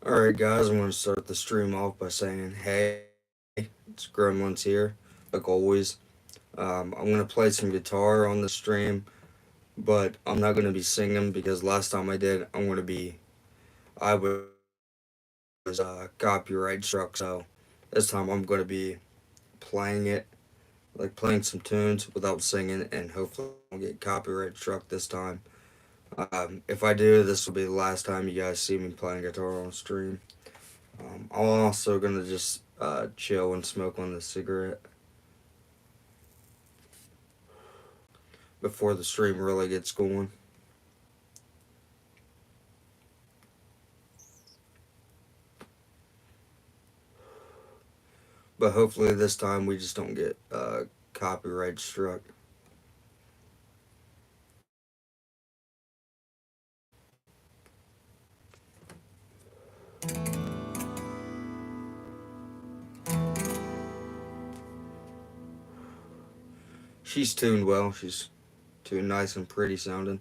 Alright, guys, I'm going to start the stream off by saying, hey, it's Gremlinz here, like always. I'm going to play some guitar on the stream, but I'm not going to be singing because last time I did, I was copyright struck, so this time I'm going to be playing it, like playing some tunes without singing, and hopefully I won't get copyright struck this time. If I do, this will be the last time you guys see me playing guitar on stream. I'm also gonna just chill and smoke on the cigarette before the stream really gets going. But hopefully this time we just don't get copyright struck. She's tuned well. She's tuned nice and pretty sounding.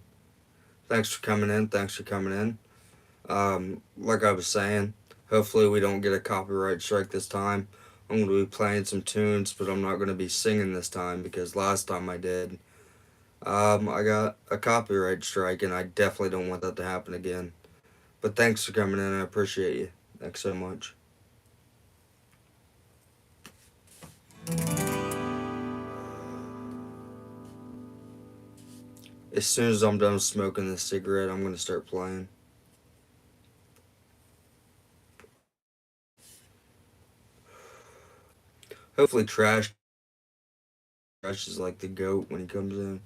Thanks for coming in. Thanks for coming in. Like I was saying, hopefully we don't get a copyright strike this time. I'm going to be playing some tunes, but I'm not going to be singing this time because last time I did, I got a copyright strike, and I definitely don't want that to happen again. But thanks for coming in. I appreciate you. Thanks so much. As soon as I'm done smoking this cigarette, I'm going to start playing. Hopefully Trash is like the goat when he comes in.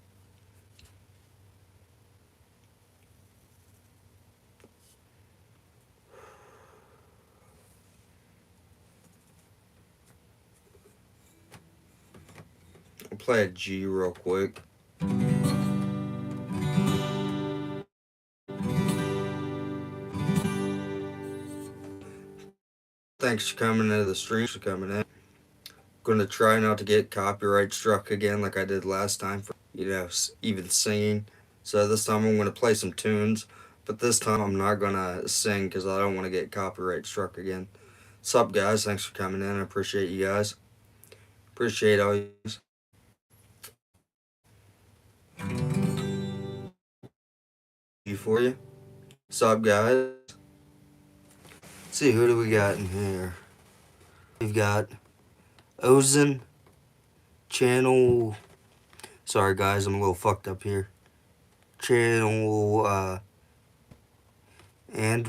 I'll play a G real quick. Thanks for coming into the stream. For coming in. Going to try not to get copyright struck again like I did last time for, even singing. So this time I'm going to play some tunes, but this time I'm not going to sing because I don't want to get copyright struck again. What's up, guys? Thanks for coming in. I appreciate you guys. Appreciate all you guys. For you. What's up, guys? Let's see, who do we got in here? We've got Ozen channel. Sorry, guys, I'm a little fucked up here. Channel and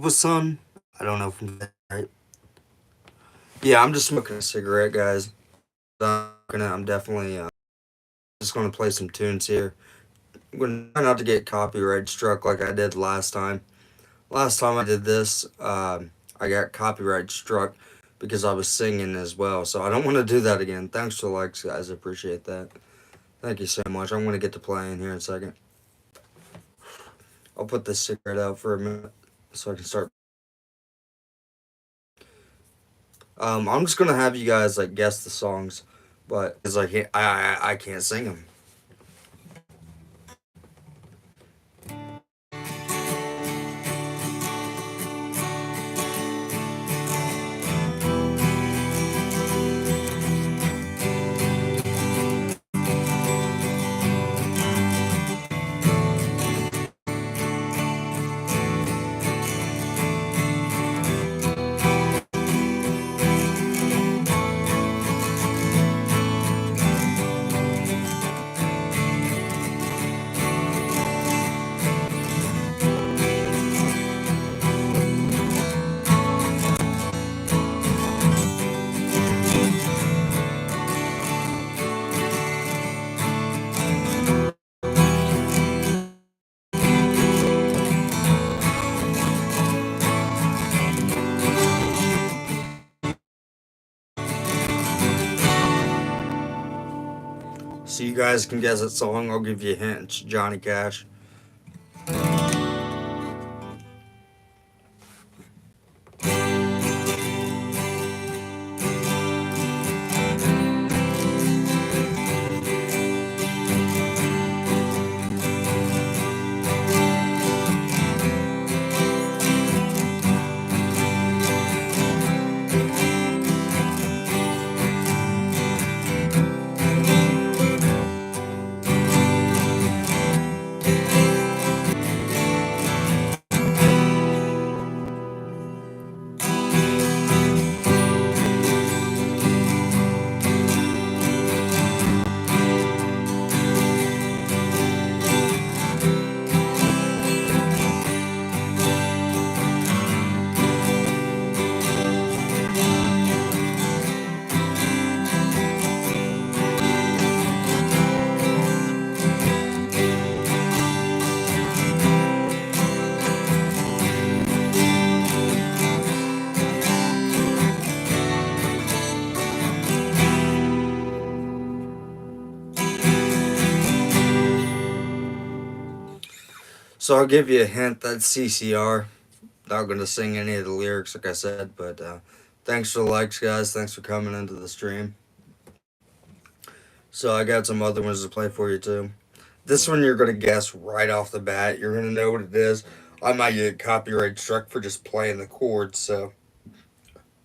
was son. I don't know if I'm right. Yeah, I'm just smoking a cigarette, guys. I'm definitely just gonna play some tunes here. I'm gonna try not to get copyright struck like I did last time. Last time I did this, I got copyright struck because I was singing as well. So I don't want to do that again. Thanks for the likes, guys. I appreciate that. Thank you so much. I'm gonna get to playing here in a second. I'll put this cigarette out for a minute so I can start. I'm just gonna have you guys like guess the songs, but it's like I can't sing them. So you guys can guess that song. I'll give you a hint. It's Johnny Cash. So I'll give you a hint. That's CCR. Not gonna sing any of the lyrics, like I said, but thanks for the likes, guys. Thanks for coming into the stream. So I got some other ones to play for you too. This one you're gonna guess right off the bat. You're gonna know what it is. I might get copyright struck for just playing the chords, so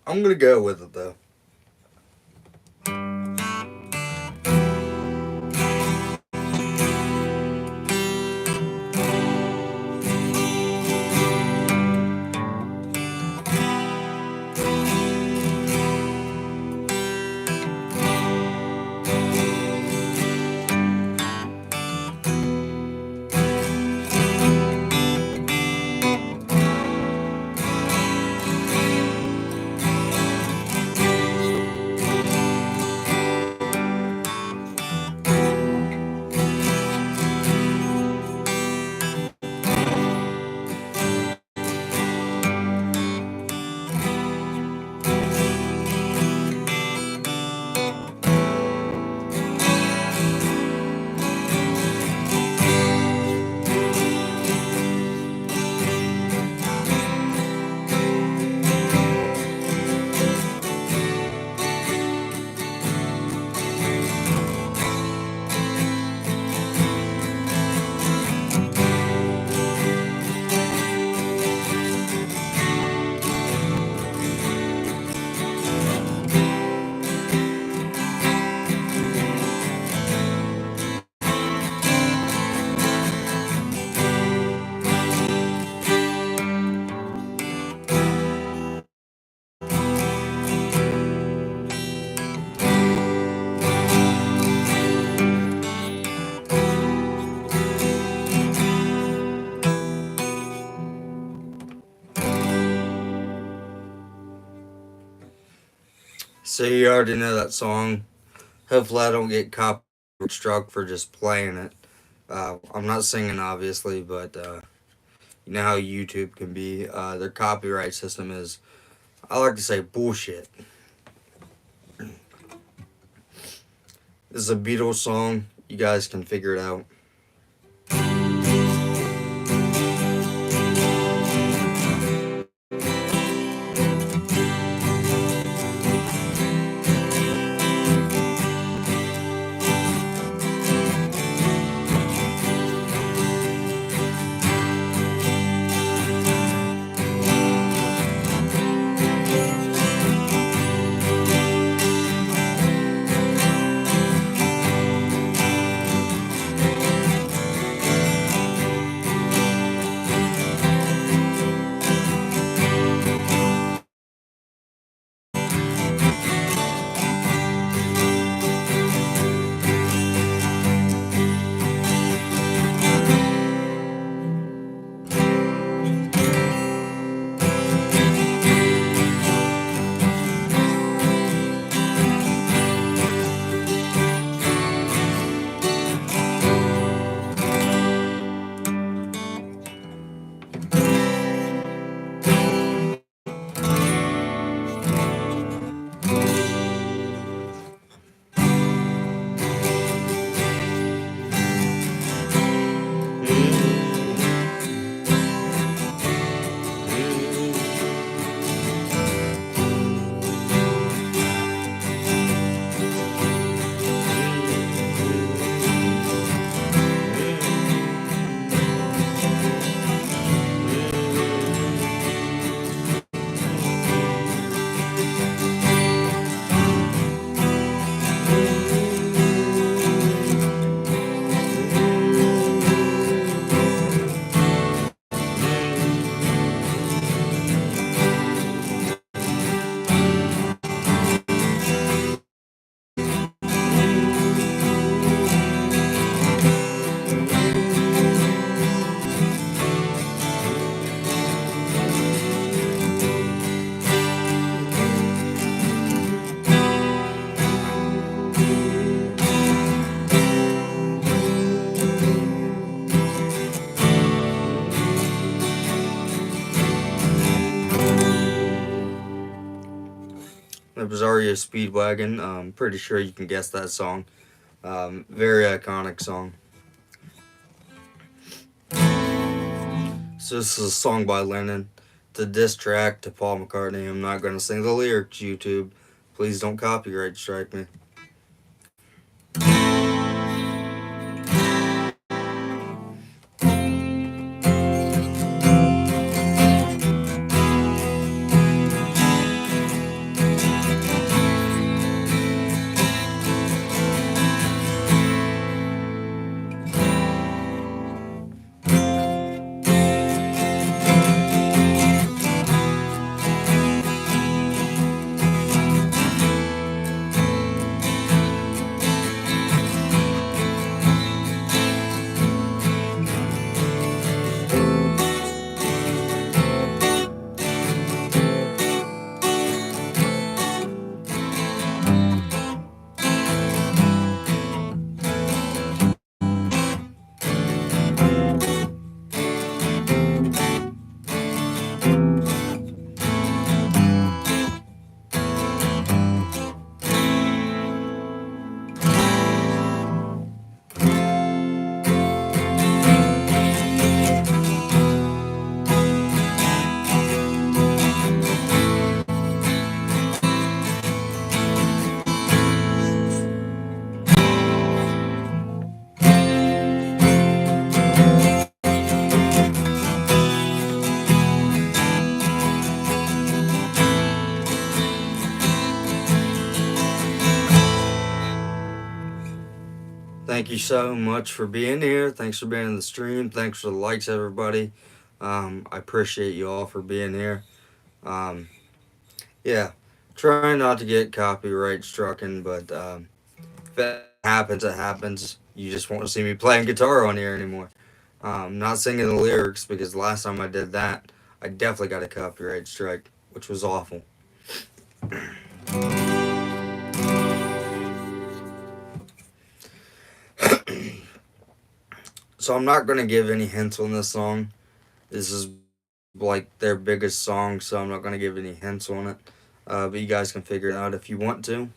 I'm gonna go with it though. So you already know that song. Hopefully I don't get copyright struck for just playing it. I'm not singing obviously, but you know how YouTube can be. Their copyright system is, I like to say, bullshit. This is a Beatles song. You guys can figure it out. It was REO Speedwagon. I'm pretty sure you can guess that song. Very iconic song. This is a song by Lennon. The diss track to Paul McCartney. I'm not gonna sing the lyrics, YouTube. Please don't copyright strike me. Thank you so much for being here. Thanks for being in the stream. Thanks for the likes, everybody. I appreciate you all for being here. Um, yeah, trying not to get copyright strucken, but if it happens, it happens. You just won't see me playing guitar on here anymore. Not singing the lyrics because last time I did that, I definitely got a copyright strike, which was awful. So I'm not gonna give any hints on this song. This is like their biggest song, so I'm not gonna give any hints on it. But you guys can figure it out if you want to.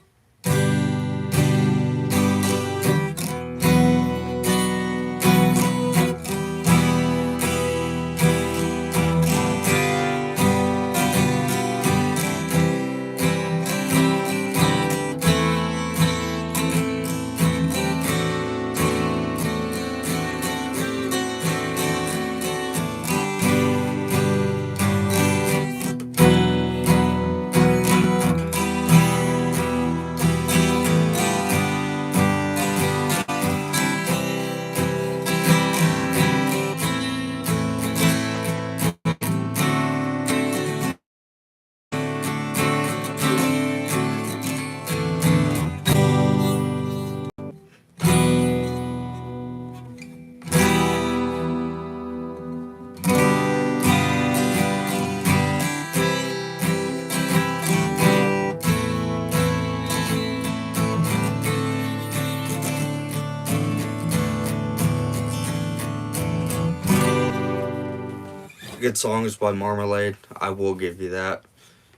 Good songs by Marmalade. I will give you that.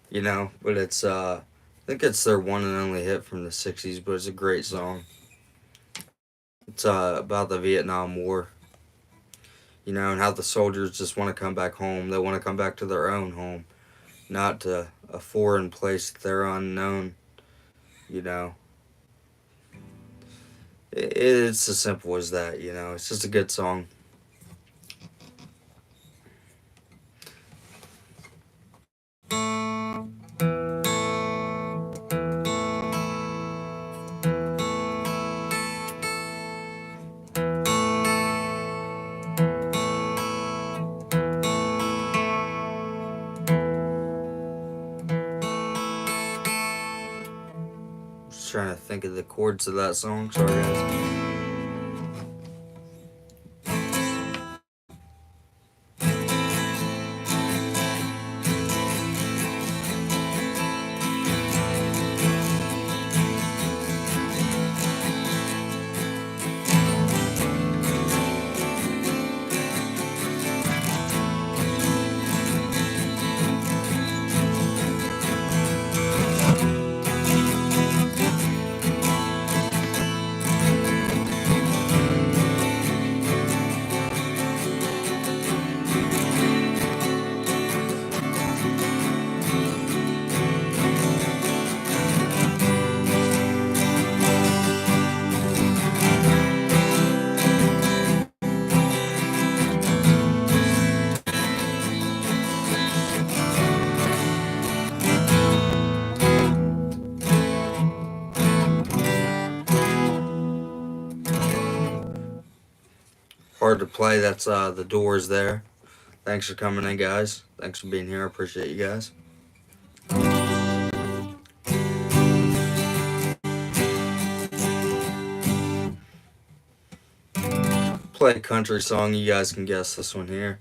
You know, but it's I think it's their one and only hit from the '60s, but it's a great song. It's about the Vietnam War. You know, and how the soldiers just want to come back home. They want to come back to their own home, not to a foreign place that they're unknown. You know, it's as simple as that. You know, it's just a good song. Just trying to think of the chords of that song. Sorry, guys. hard to play. That's the Doors there. Thanks for coming in, guys. Thanks for being here. I appreciate you guys. Play a country song. You guys can guess this one here.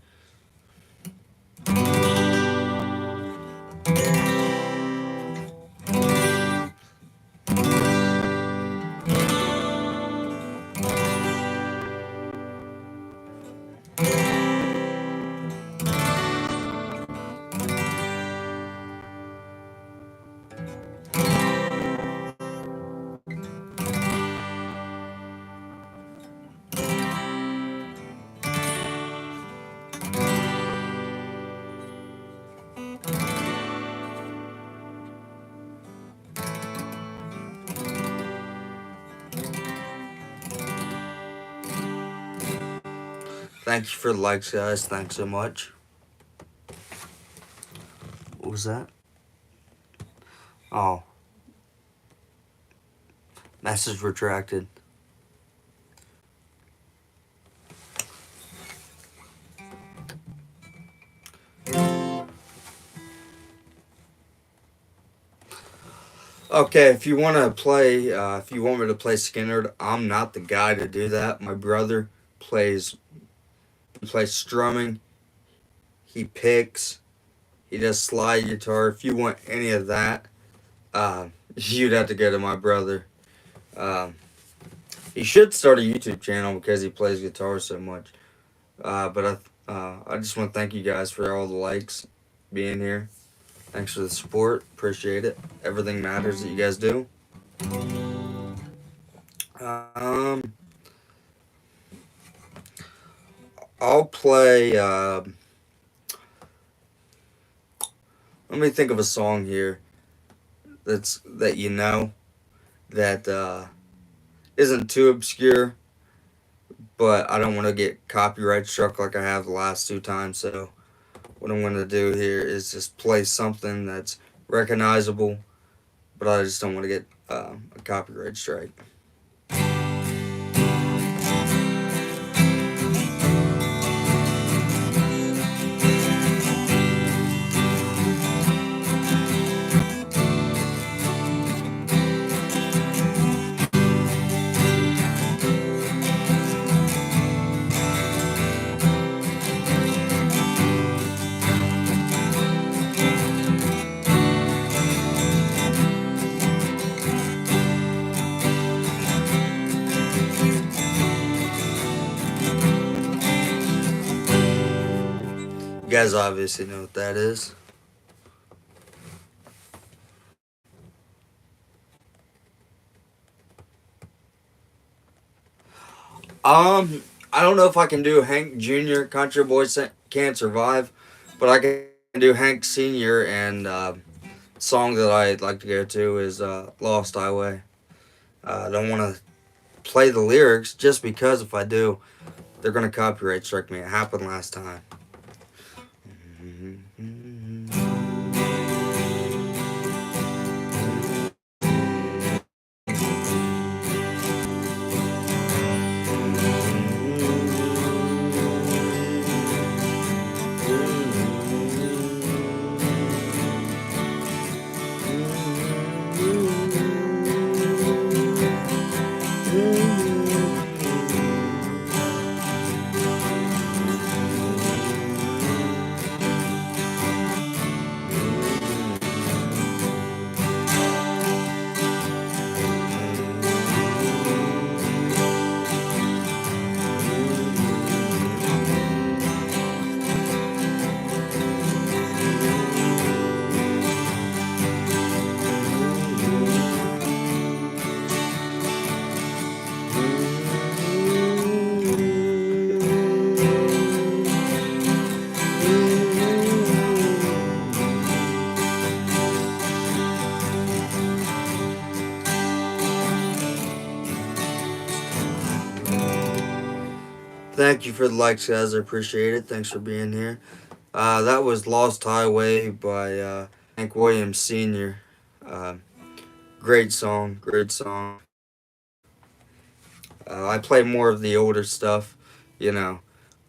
Thank you for the likes, guys. Thanks so much. What was that? Oh, message retracted. Okay, if you want to play, if you want me to play Skinner, I'm not the guy to do that. My brother plays, he plays strumming. He picks. He does slide guitar. If you want any of that, you'd have to go to my brother. Um, he should start a YouTube channel because he plays guitar so much. But I just want to thank you guys for all the likes, being here. Thanks for the support. Appreciate it. Everything matters that you guys do. Um, I'll play. Let me think of a song here that you know that isn't too obscure, but I don't want to get copyright struck like I have the last two times. So what I'm going to do here is just play something that's recognizable, but I just don't want to get a copyright strike. You guys obviously know what that is. I don't know if I can do Hank Jr. Country Boys Can't Survive, but I can do Hank Sr. and song that I'd like to go to is Lost Highway. I don't want to play the lyrics just because if I do, they're going to copyright strike me. It happened last time. Thank you for the likes, guys. I appreciate it. Thanks for being here. That was Lost Highway by Hank Williams Sr. Uh, Great song, great song. I play more of the older stuff. you know.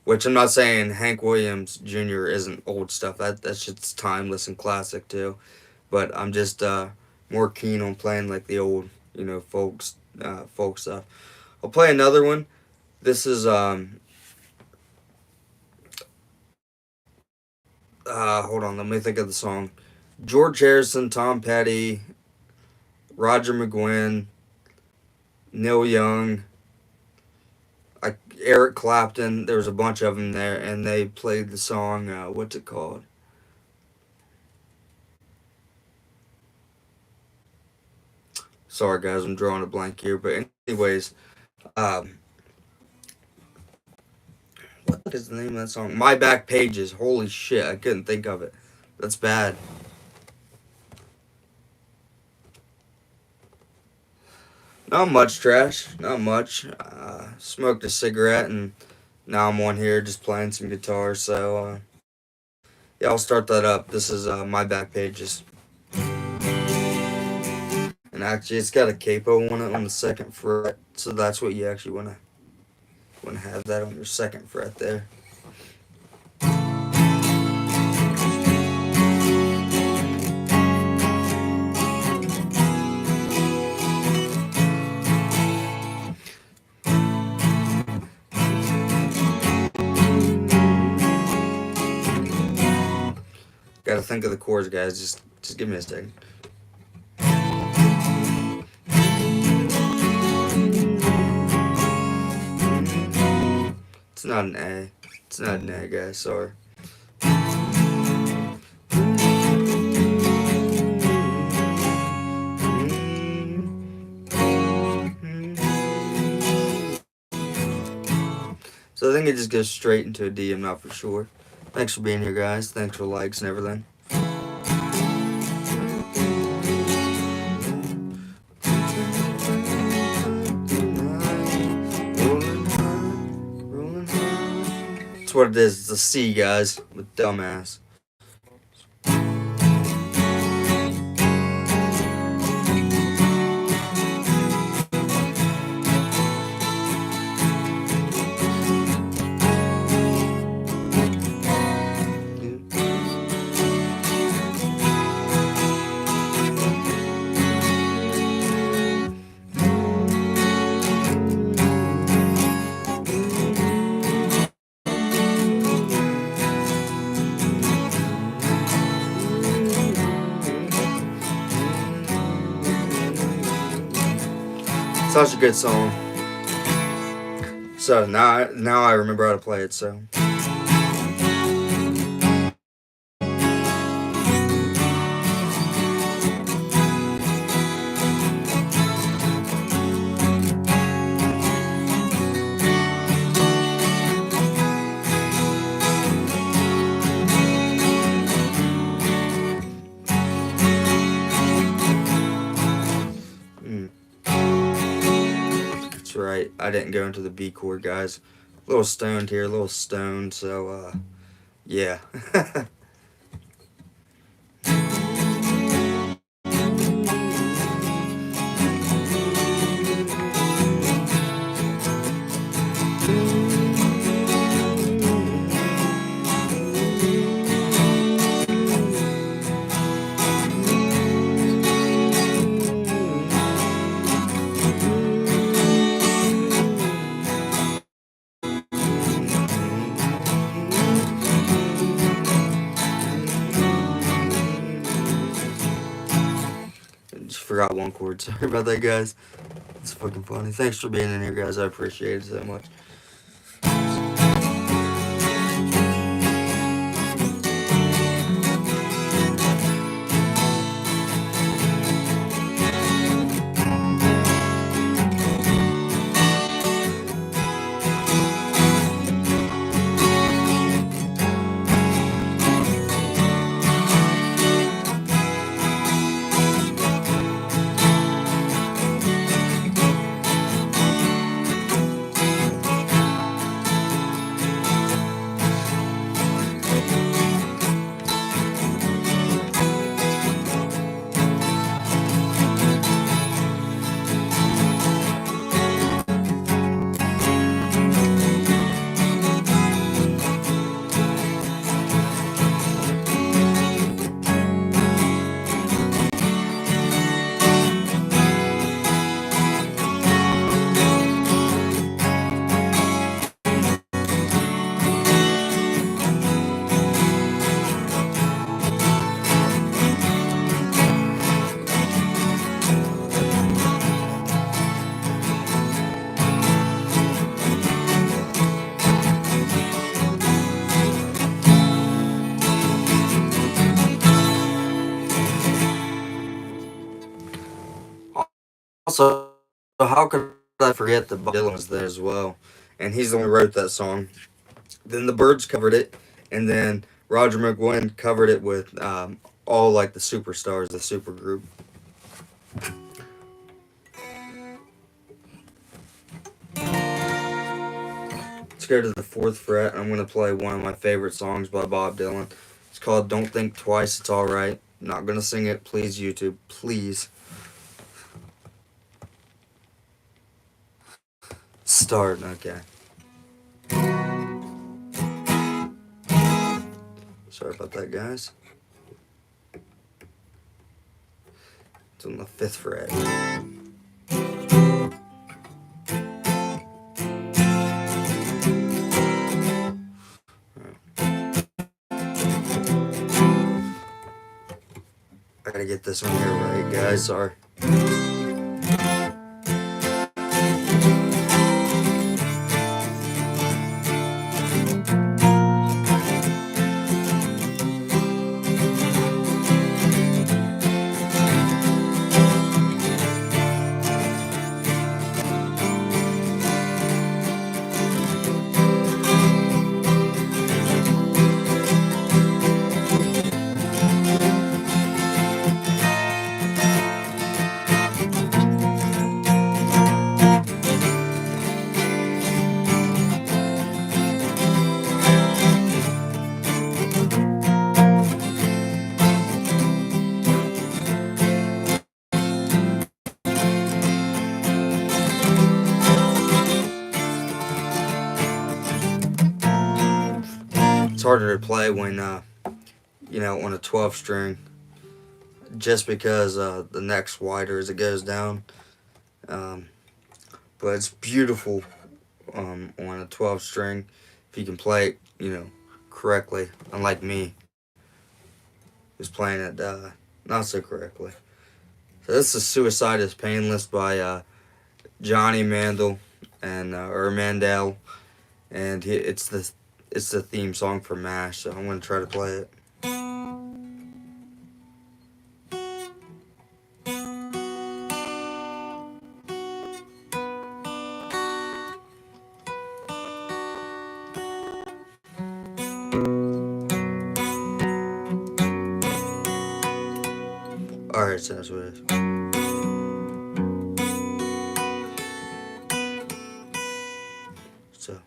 Which I'm not saying Hank Williams Jr. isn't old stuff. That shit's timeless and classic too. But I'm just more keen on playing like the old, folk stuff. I'll play another one. This is hold on, let me think of the song. George Harrison, Tom Petty, Roger McGuinn, Neil Young, Eric Clapton. There was a bunch of them there, and they played the song. What's it called? Sorry, guys, I'm drawing a blank here. But anyways, um, what is the name of that song? My Back Pages. Holy shit, I couldn't think of it. That's bad. Not much, trash. Not much. Smoked a cigarette, and now I'm on here just playing some guitar. So, yeah, I'll start that up. This is My Back Pages. And actually, it's got a capo on it on the second fret. So that's what you actually want to have that on your second fret there. Got to think of the chords, guys. Just give me a second. It's not an A. It's not an A, guys. Sorry. So I think it just goes straight into a D. I'm not for sure. Thanks for being here, guys. Thanks for likes and everything. That's what it is. It's a C, guys. With dumbass. Such a good song. So now I remember how to play it. So. Right, I didn't go into the B chord, guys. A little stoned here, a little stoned, so yeah. Forgot one chord. Sorry about that, guys. It's fucking funny. Thanks for being in here, guys. I appreciate it so much. also, how could I forget that Bob Dylan was there as well? And he's the one who wrote that song. Then the Birds covered it, and then Roger McGuinn covered it with all like the superstars, the supergroup. Let's go to the fourth fret. I'm gonna play one of my favorite songs by Bob Dylan. It's called "Don't Think Twice, It's All Right." Not gonna sing it, please, YouTube, please. Start, okay. Sorry about that, guys. It's on the fifth fret. I gotta get this one here right, guys. Sorry. It's harder to play when, on a 12 string, just because the neck's wider as it goes down. But it's beautiful on a 12 string if you can play it, correctly. Unlike me, who's playing it not so correctly. So this is "Suicide is Painless" by Johnny Mandel or Mandel, and it's the theme song for MASH. So I'm gonna try to play it. Alright, so that's what it is. So.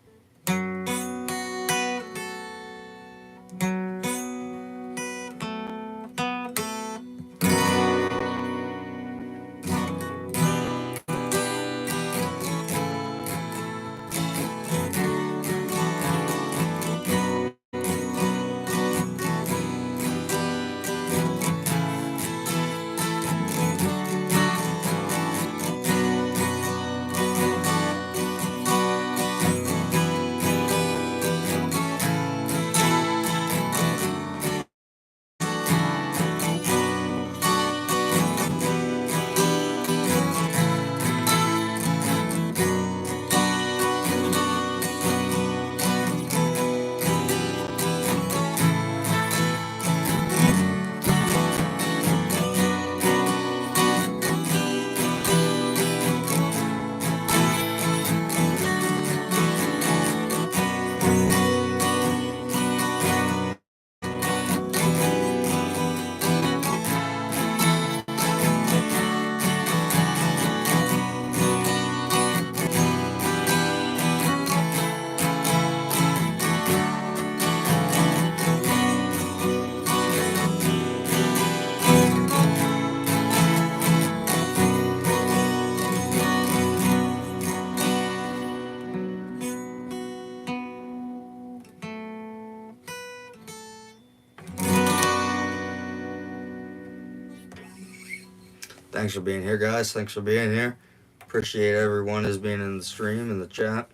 Thanks for being here, guys. Thanks for being here. Appreciate everyone who's being in the stream and the chat.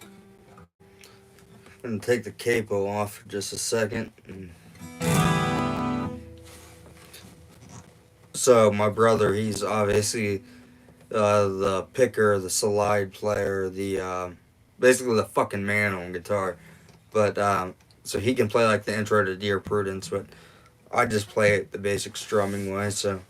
I'm gonna take the capo off for just a second. So my brother, he's obviously the picker, the slide player, the basically the fucking man on guitar. But so he can play like the intro to Dear Prudence, but I just play it the basic strumming way, so.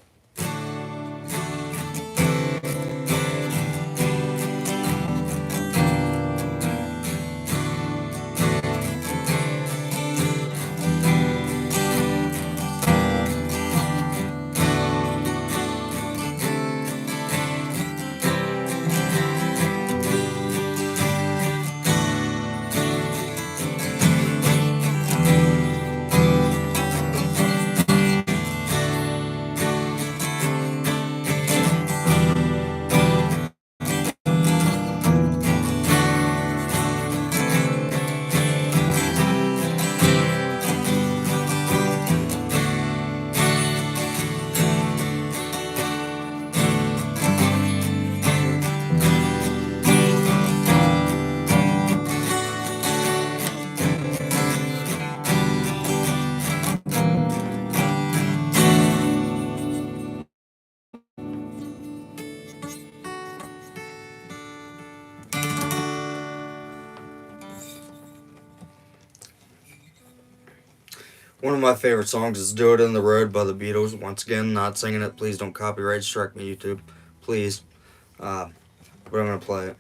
One of my favorite songs is "Do It in the Road" by the Beatles. Once again, not singing it. Please don't copyright strike me, YouTube. Please. Uh, but I'm gonna play it.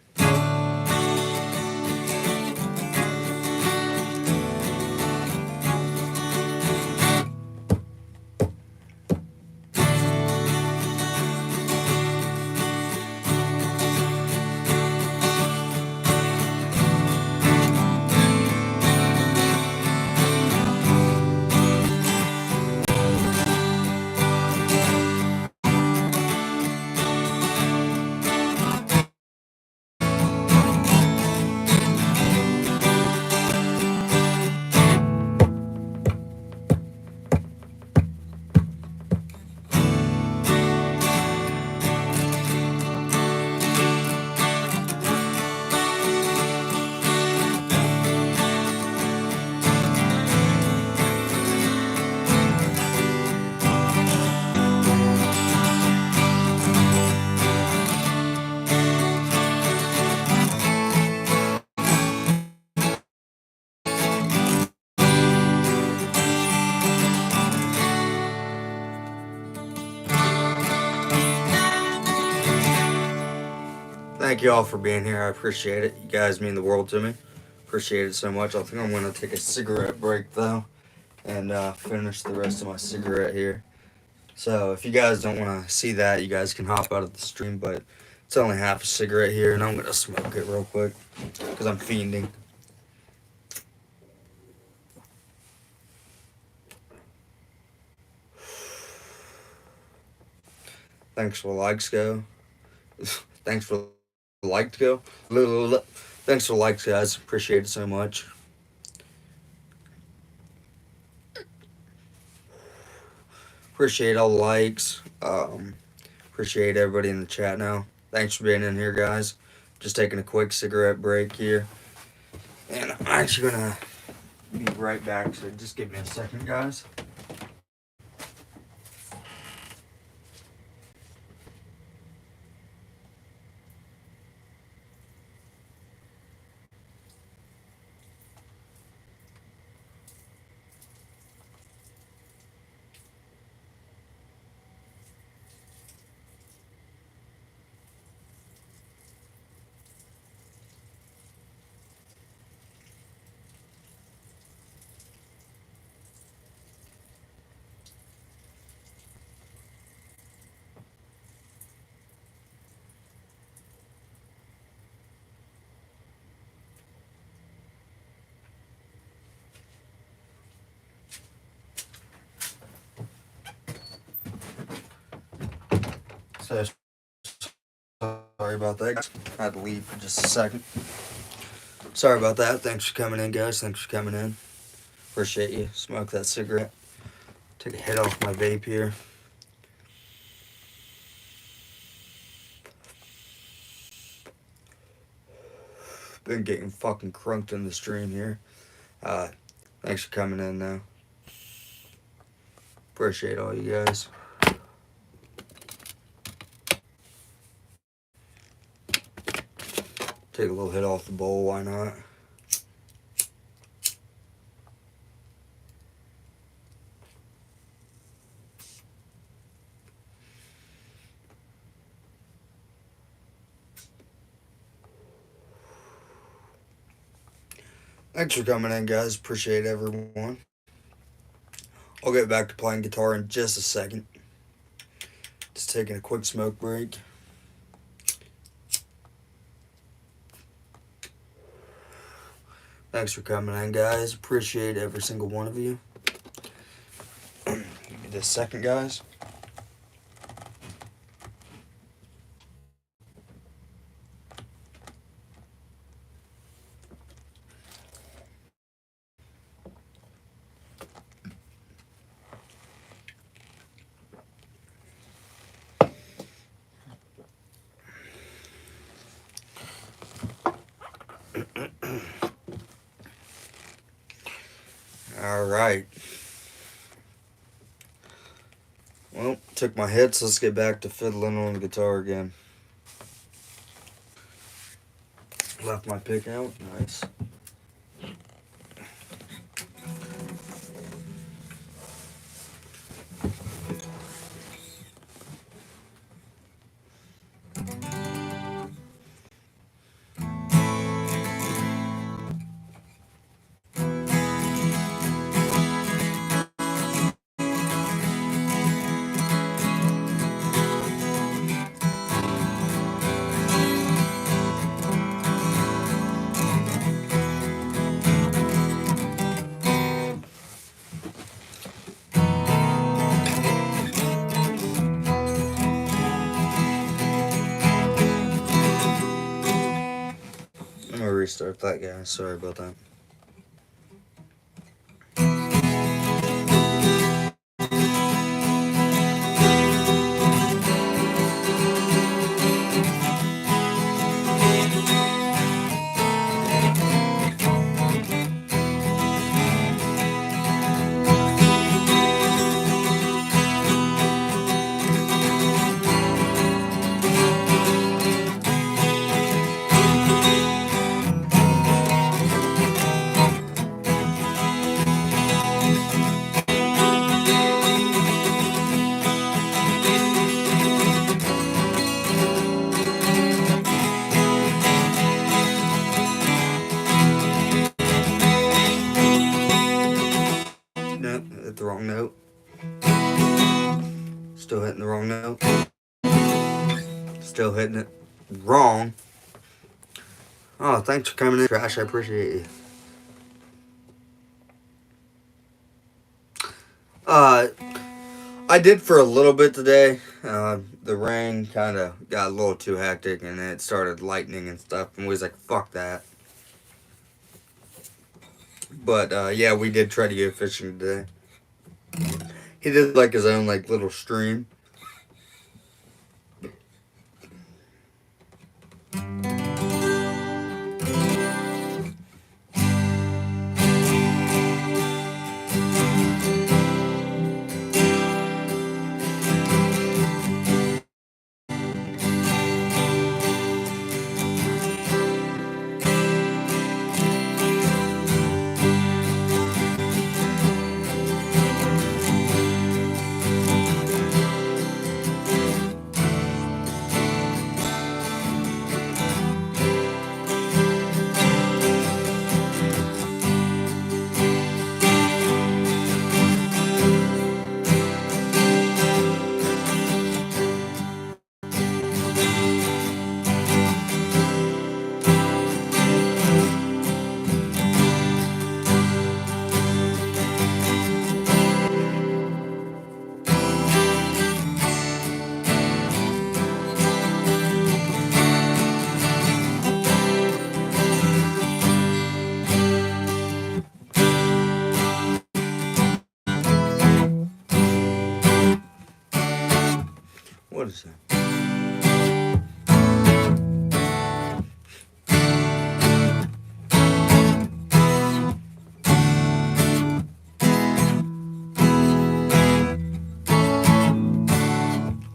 Thank you all for being here. I appreciate it. You guys mean the world to me. Appreciate it so much. I think I'm gonna take a cigarette break though, and finish the rest of my cigarette here. So if you guys don't want to see that, you guys can hop out of the stream. But it's only half a cigarette here, and I'm gonna smoke it real quick because I'm fiending. Thanks for the likes, go. Thanks for the likes, go. Thanks for the likes, guys. Appreciate it so much. Appreciate all the likes. Appreciate everybody in the chat now. Thanks for being in here, guys. Just taking a quick cigarette break here. And I'm actually gonna be right back, so just give me a second, guys. So sorry about that. I had to leave for just a second. Sorry about that. Thanks for coming in, guys. Thanks for coming in. Appreciate you. Smoke that cigarette. Take a hit off my vape here. Been getting fucking crunked in the stream here. Thanks for coming in now. Appreciate all you guys. Take a little hit off the bowl, why not? Thanks for coming in, guys. Appreciate everyone. I'll get back to playing guitar in just a second. Just taking a quick smoke break. Thanks for coming in, guys. Appreciate every single one of you. Give me just a second, guys. All right. Well, took my hits. Let's get back to fiddling on the guitar again. Left my pick out. Nice. I'm gonna restart that, guys. Sorry about that. Nope, hit the wrong note. Still hitting the wrong note. Still hitting it wrong. Oh, thanks for coming in, Crash. I appreciate you. I did for a little bit today. The rain kind of got a little too hectic, and it started lightning and stuff, and we was like, fuck that. But yeah, we did try to go fishing today. He did like his own like little stream. What is that?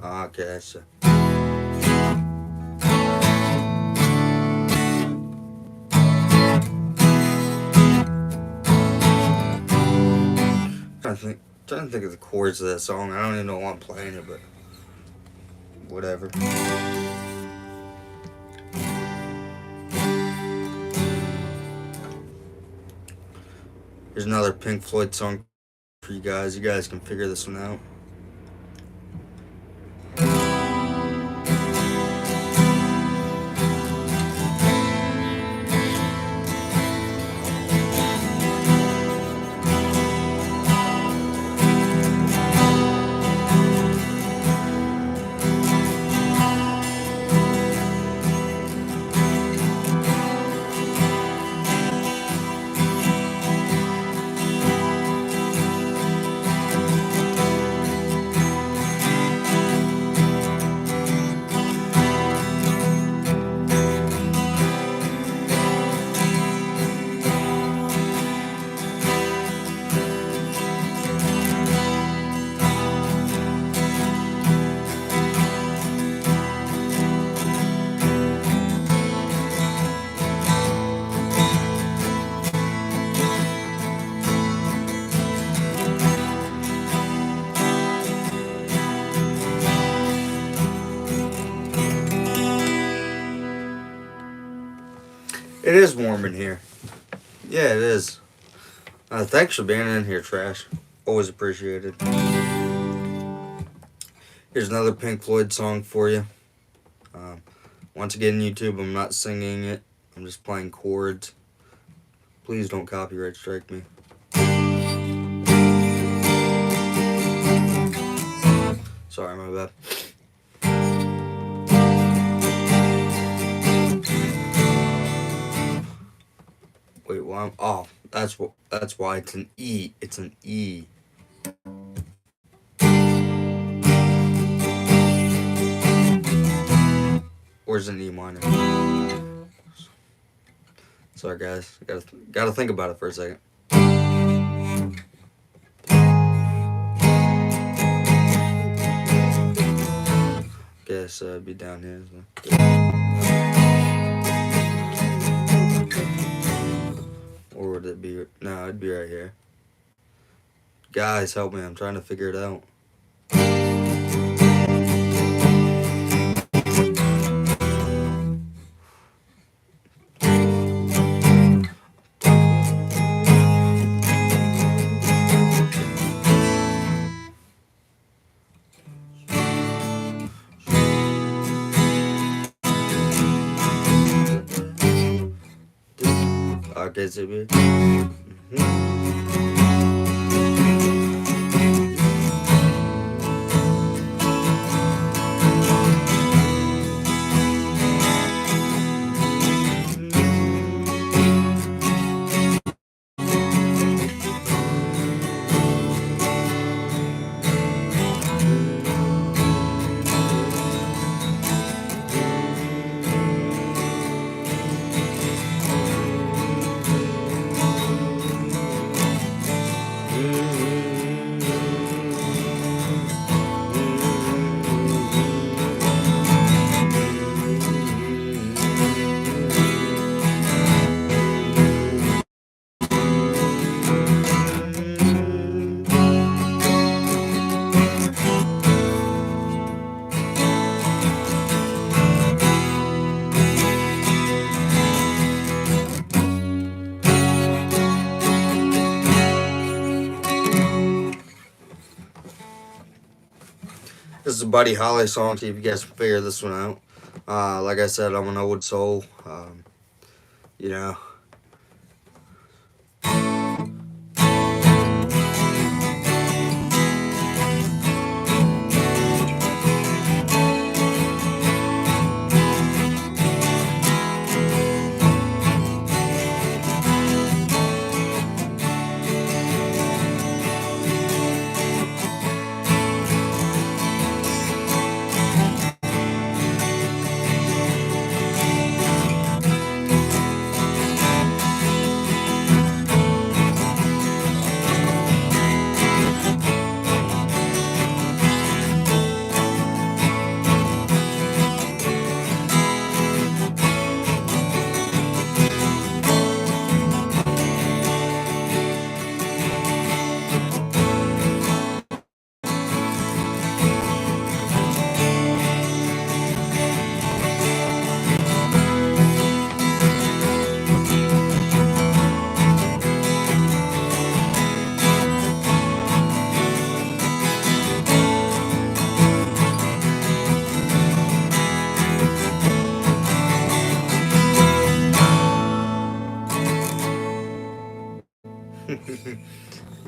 Okay, that's trying to think of the chords of that song. I don't even know why I'm playing it, but whatever. Here's another Pink Floyd song for you guys. You guys can figure this one out. It is warm in here. Yeah, it is. Thanks for being in here, Trash. Always appreciated. Here's another Pink Floyd song for you. Once again, YouTube, I'm not singing it. I'm just playing chords. Please don't copyright strike me. Sorry, my bad. Wait, well, I'm off. That's why it's an E. It's an E. Where's an E minor? Sorry, guys. Gotta think about it for a second. Guess it'd be down here. Or would it be? No, it'd be right here. Guys, help me. I'm trying to figure it out. Okay, so this is a Buddy Holly song. See if you guys can figure this one out. Like I said, I'm an old soul. You know.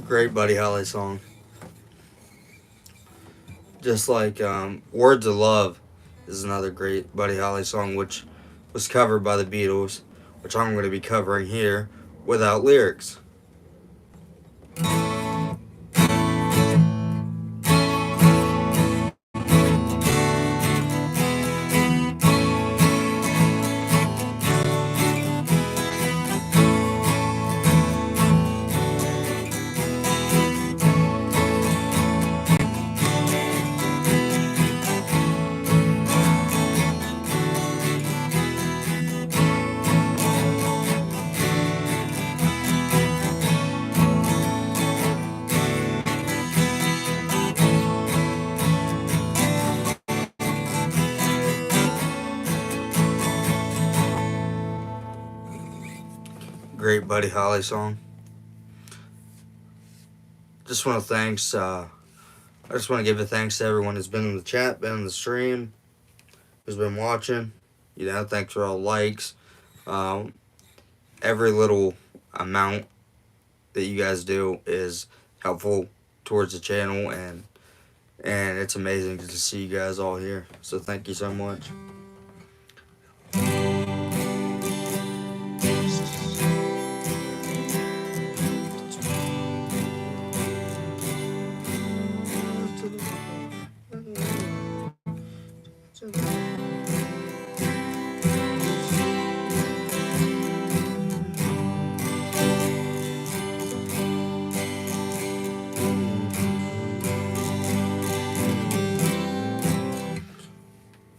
Great Buddy Holly song. Just like Words of Love is another great Buddy Holly song, which was covered by the Beatles, which I'm going to be covering here without lyrics. Great Buddy Holly song. Just want to thanks. I just want to give a thanks to everyone who's been in the chat, been in the stream, who's been watching. Thanks for all the likes. Every little amount that you guys do is helpful towards the channel, and it's amazing to see you guys all here. So thank you so much.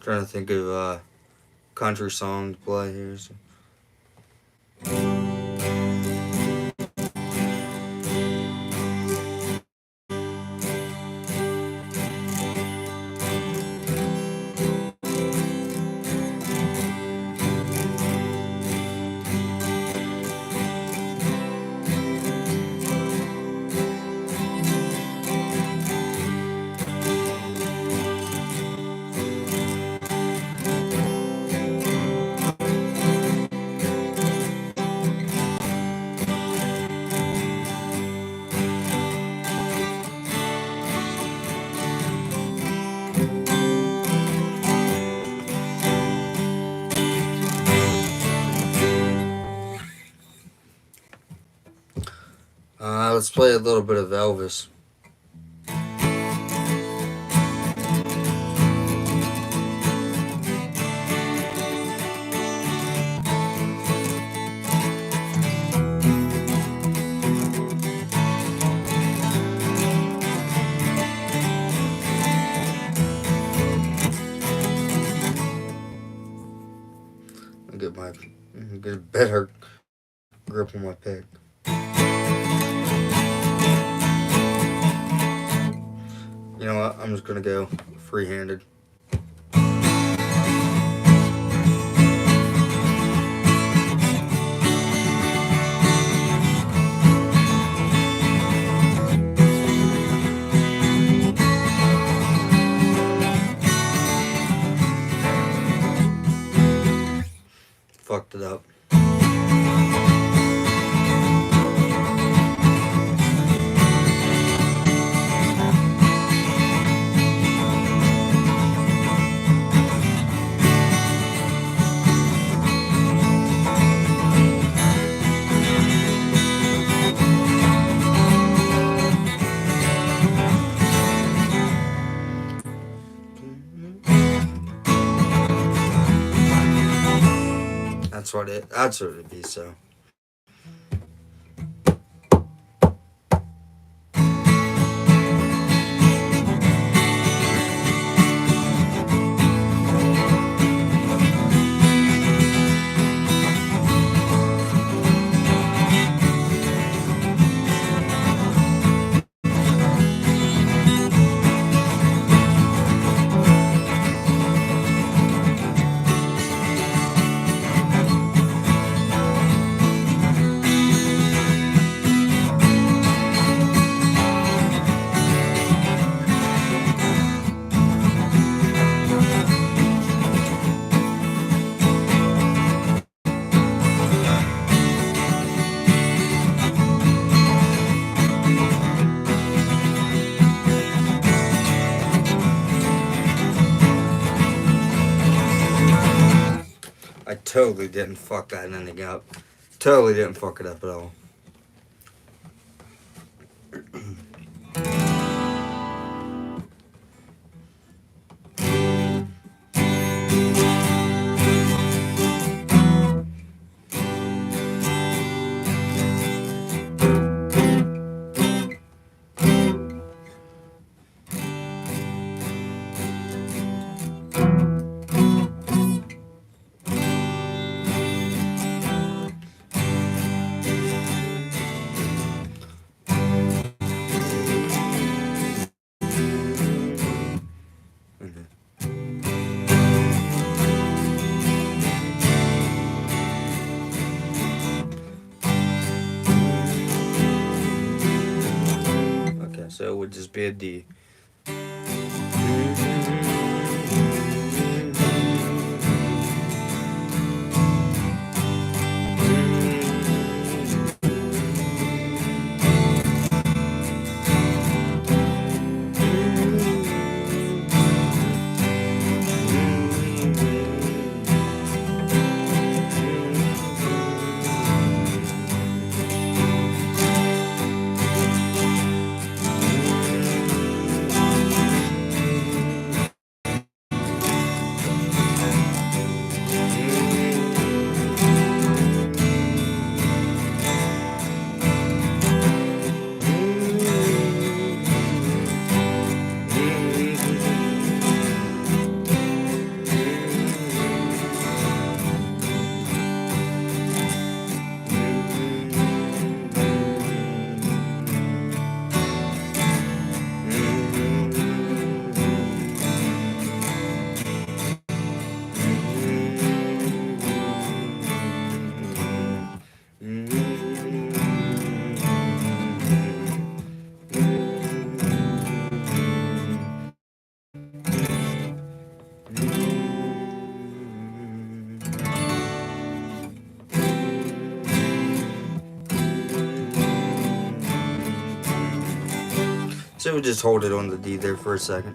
Trying to think of a country song to play here. So. Let's play a little bit of Elvis. Get a better grip on my pick. You know what? I'm just gonna go free-handed. Fucked it up. That's what it'd be, so. I totally didn't fuck that ending up. Totally didn't fuck it up at all. Okay, so it would just be a D. So we'll just hold it on the D there for a second.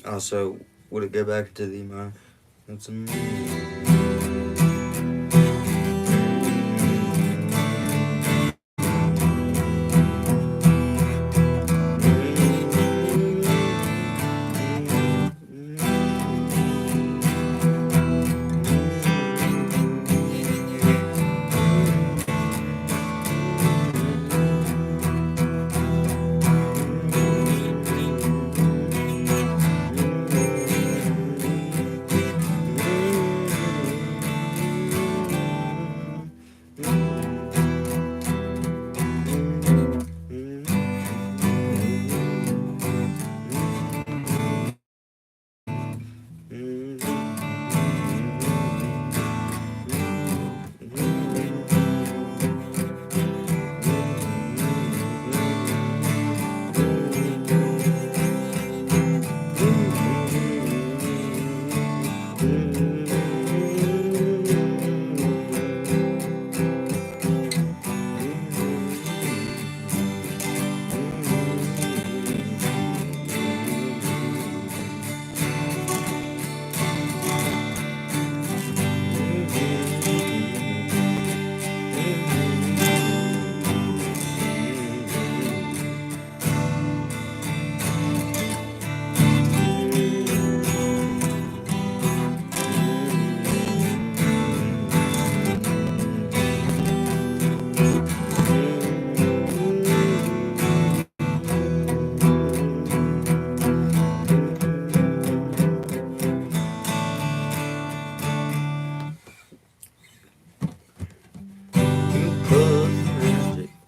Also, would it go back to the minor? That's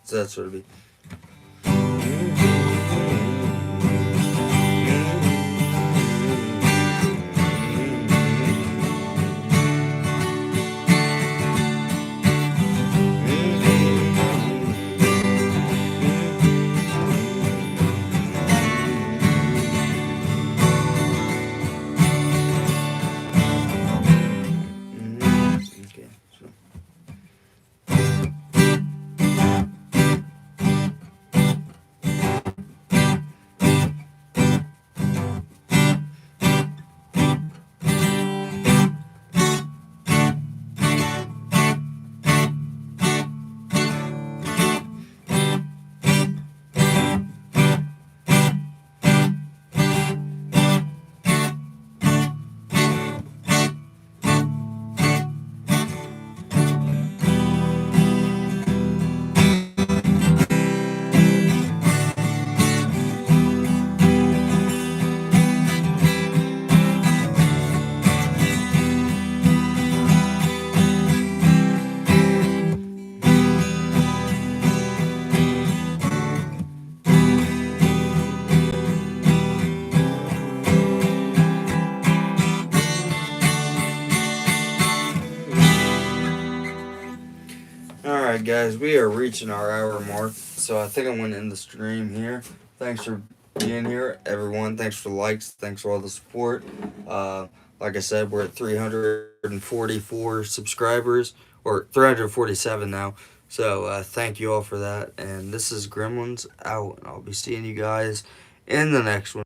So that's what it'd be. Okay, so. Alright, guys, we are reaching our hour mark, so I think I'm going to end the stream here. Thanks for being here, everyone. Thanks for the likes. Thanks for all the support. Like I said, we're at 344 subscribers, or 347 now. So thank you all for that. And this is Gremlinz out. I'll be seeing you guys in the next one.